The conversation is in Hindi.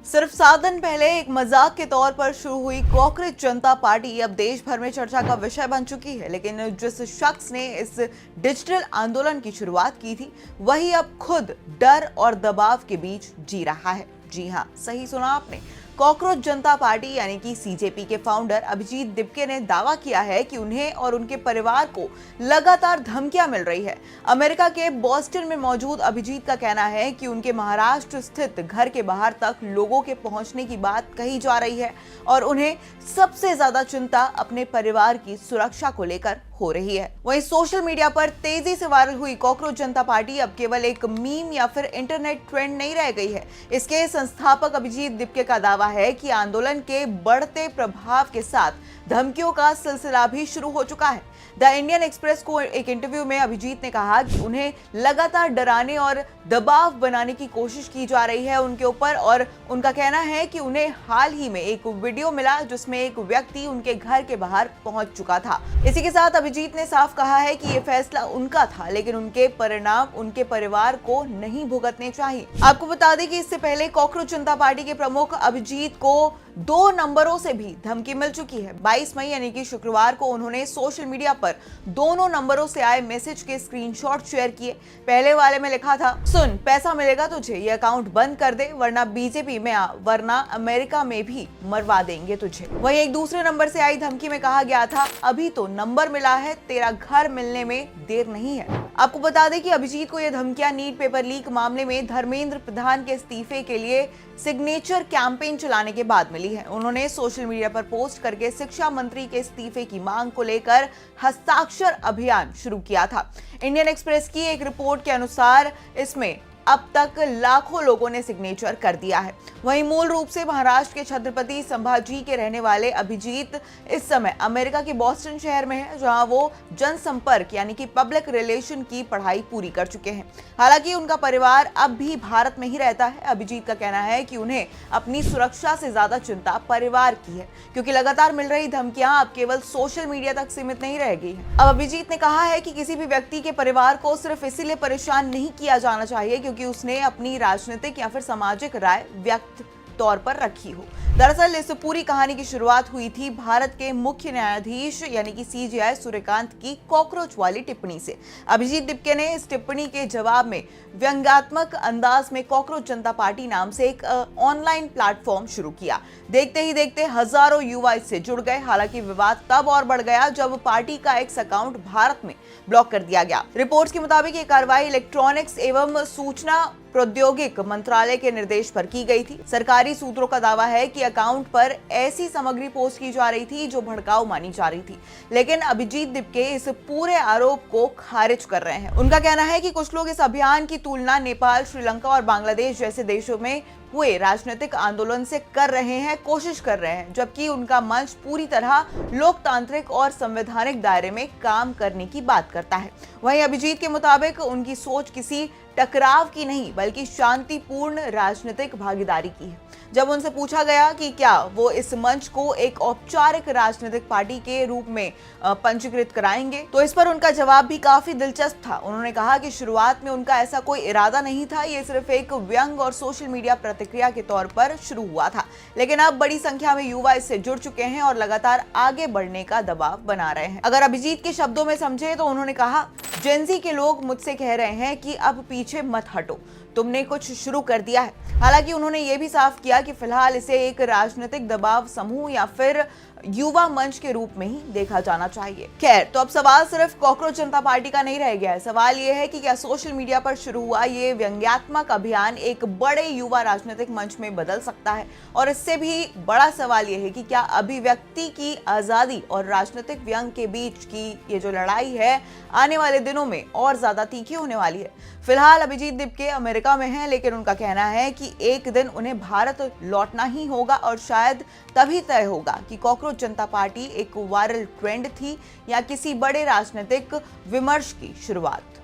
सिर्फ 7 दिन पहले एक मजाक के तौर पर शुरू हुई कॉकरोच जनता पार्टी अब देश भर में चर्चा का विषय बन चुकी है। लेकिन जिस शख्स ने इस डिजिटल आंदोलन की शुरुआत की थी, वही अब खुद डर और दबाव के बीच जी रहा है। जी हां, सही सुना आपने। कॉकरोच जनता पार्टी यानी कि सीजेपी के फाउंडर अभिजीत दिपके ने दावा किया है कि उन्हें और उनके परिवार को लगातार धमकियां मिल रही है। अमेरिका के बॉस्टन में मौजूद अभिजीत का कहना है कि उनके महाराष्ट्र स्थित घर के बाहर तक लोगों के पहुंचने की बात कही जा रही है और उन्हें सबसे ज्यादा चिंता अपने परिवार की सुरक्षा को लेकर हो रही है। वहीं सोशल मीडिया पर तेजी से वायरल हुई कॉकरोच जनता पार्टी अब केवल एक मीम या फिर इंटरनेट ट्रेंड नहीं रह गई है। इसके संस्थापक अभिजीत दिपके का दावा है कि आंदोलन के बढ़ते प्रभाव के साथ धमकियों का सिलसिला भी शुरू हो चुका है। द इंडियन एक्सप्रेस को एक इंटरव्यू में अभिजीत ने कहा कि उन्हें लगातार डराने और दबाव बनाने की कोशिश की जा रही है उनके ऊपर, और उनका कहना है कि उन्हें हाल ही में एक वीडियो मिला जिसमें एक व्यक्ति उनके घर के बाहर पहुंच चुका था। इसी के साथ अभिजीत ने साफ कहा है कि ये फैसला उनका था, लेकिन उनके परिणाम उनके परिवार को नहीं भुगतने चाहिए। आपको बता दें कि इससे पहले कॉकरोच जनता पार्टी के प्रमुख अभिजीत को 2 नंबरों से भी धमकी मिल चुकी है। 22 मई यानी कि शुक्रवार को उन्होंने सोशल मीडिया पर दोनों नंबरों से आए मैसेज के स्क्रीनशॉट शेयर किए। पहले वाले में लिखा था, सुन पैसा मिलेगा तुझे, ये अकाउंट बंद कर दे वरना बीजेपी में आ, वरना अमेरिका में भी मरवा देंगे तुझे। वहीं एक दूसरे नंबर से आई धमकी में कहा गया था, अभी तो नंबर मिला है, तेरा घर मिलने में देर नहीं है। आपको बता दें कि अभिजीत को यह धमकियां नीट पेपर लीक मामले में धर्मेंद्र प्रधान के इस्तीफे के लिए सिग्नेचर कैंपेन चलाने के बाद मिली है। उन्होंने सोशल मीडिया पर पोस्ट करके शिक्षा मंत्री के इस्तीफे की मांग को लेकर हस्ताक्षर अभियान शुरू किया था। इंडियन एक्सप्रेस की एक रिपोर्ट के अनुसार इसमें अब तक लाखों लोगों ने सिग्नेचर कर दिया है। वहीं मूल रूप से महाराष्ट्र के छत्रपति संभाजी के रहने वाले अभिजीत इस समय अमेरिका के बॉस्टन शहर में है, जहां वो जनसंपर्क यानी कि पब्लिक रिलेशन की पढ़ाई पूरी कर चुके हैं। हालांकि उनका परिवार अब भी भारत में ही रहता है। अभिजीत का कहना है कि उन्हें अपनी सुरक्षा से ज्यादा चिंता परिवार की है, क्योंकि लगातार मिल रही धमकियां अब केवल सोशल मीडिया तक सीमित नहीं रह गई है। अब अभिजीत ने कहा है कि किसी भी व्यक्ति के परिवार को सिर्फ इसीलिए परेशान नहीं किया जाना चाहिए क्योंकि उसने अपनी राजनीतिक या फिर सामाजिक राय व्यक्त तौर पर रखी हो। दरअसल इस पूरी कहानी की शुरुआत हुई थी भारत के मुख्य न्यायाधीश यानी कि सीजेआई सूर्यकांत की कॉकरोच वाली टिप्पणी से। अभिजीत दिपके ने इस टिप्पणी के जवाब में व्यंग्यात्मक अंदाज में कॉकरोच जनता पार्टी नाम से एक ऑनलाइन प्लेटफॉर्म शुरू किया। देखते ही देखते हजारों युवा इससे जुड़ गए। हालांकि विवाद तब और बढ़ गया जब पार्टी का एक्स अकाउंट भारत में ब्लॉक कर दिया गया। रिपोर्ट्स के मुताबिक ये कार्रवाई इलेक्ट्रॉनिक्स एवं सूचना प्रौद्योगिक मंत्रालय के निर्देश पर की गई थी। सरकारी सूत्रों का दावा है कि अकाउंट पर ऐसी सामग्री पोस्ट की जा रही थी जो भड़काऊ मानी जा रही थी, लेकिन अभिजीत दिपके इस पूरे आरोप को खारिज कर रहे हैं। उनका कहना है कि कुछ लोग इस अभियान की तुलना नेपाल, श्रीलंका और बांग्लादेश जैसे देशों में हुए राजनीतिक आंदोलन से कर रहे हैं, कोशिश कर रहे हैं, जबकि उनका मंच पूरी तरह लोकतांत्रिक और संवैधानिक दायरे में काम करने की बात करता है। वहीं अभिजीत के मुताबिक उनकी सोच किसी टकराव की नहीं बल्कि शांतिपूर्ण राजनीतिक भागीदारी की है। जब उनसे पूछा गया कि क्या वो इस मंच को एक औपचारिक राजनीतिक पार्टी के रूप में पंजीकृत कराएंगे, तो इस पर उनका जवाब भी काफी दिलचस्प था। उन्होंने कहा कि शुरुआत में उनका ऐसा कोई इरादा नहीं था, ये सिर्फ एक व्यंग और सोशल मीडिया प्रतिक्रिया के तौर पर शुरू हुआ था, लेकिन अब बड़ी संख्या में युवा इससे जुड़ चुके हैं और लगातार आगे बढ़ने का दबाव बना रहे हैं। अगर अभिजीत के शब्दों में समझे तो उन्होंने कहा, जेनजी के लोग मुझसे कह रहे हैं कि अब पीछे मत हटो, तुमने कुछ शुरू कर दिया है। हालांकि उन्होंने ये भी साफ किया कि फिलहाल इसे एक राजनीतिक दबाव समूह या फिर युवा मंच के रूप में ही देखा जाना चाहिए। खैर, तो अब सवाल सिर्फ कॉकरोच जनता पार्टी का नहीं रह गया है। सवाल ये है कि क्या सोशल मीडिया पर शुरू हुआ ये व्यंग्यात्मक अभियान एक बड़े युवा राजनीतिक मंच में बदल सकता है? और इससे भी बड़ा सवाल ये है कि क्या अभिव्यक्ति की आजादी और राजनीतिक व्यंग के बीच की ये जो लड़ाई है आने वाले दिनों में और ज्यादा तीखी होने वाली है? फिलहाल अभिजीत दिपके अमेरिका में हैं, लेकिन उनका कहना है कि एक दिन उन्हें भारत लौटना ही होगा और शायद तभी तय होगा कि कॉकरोच जनता पार्टी एक वायरल ट्रेंड थी या किसी बड़े राजनीतिक विमर्श की शुरुआत।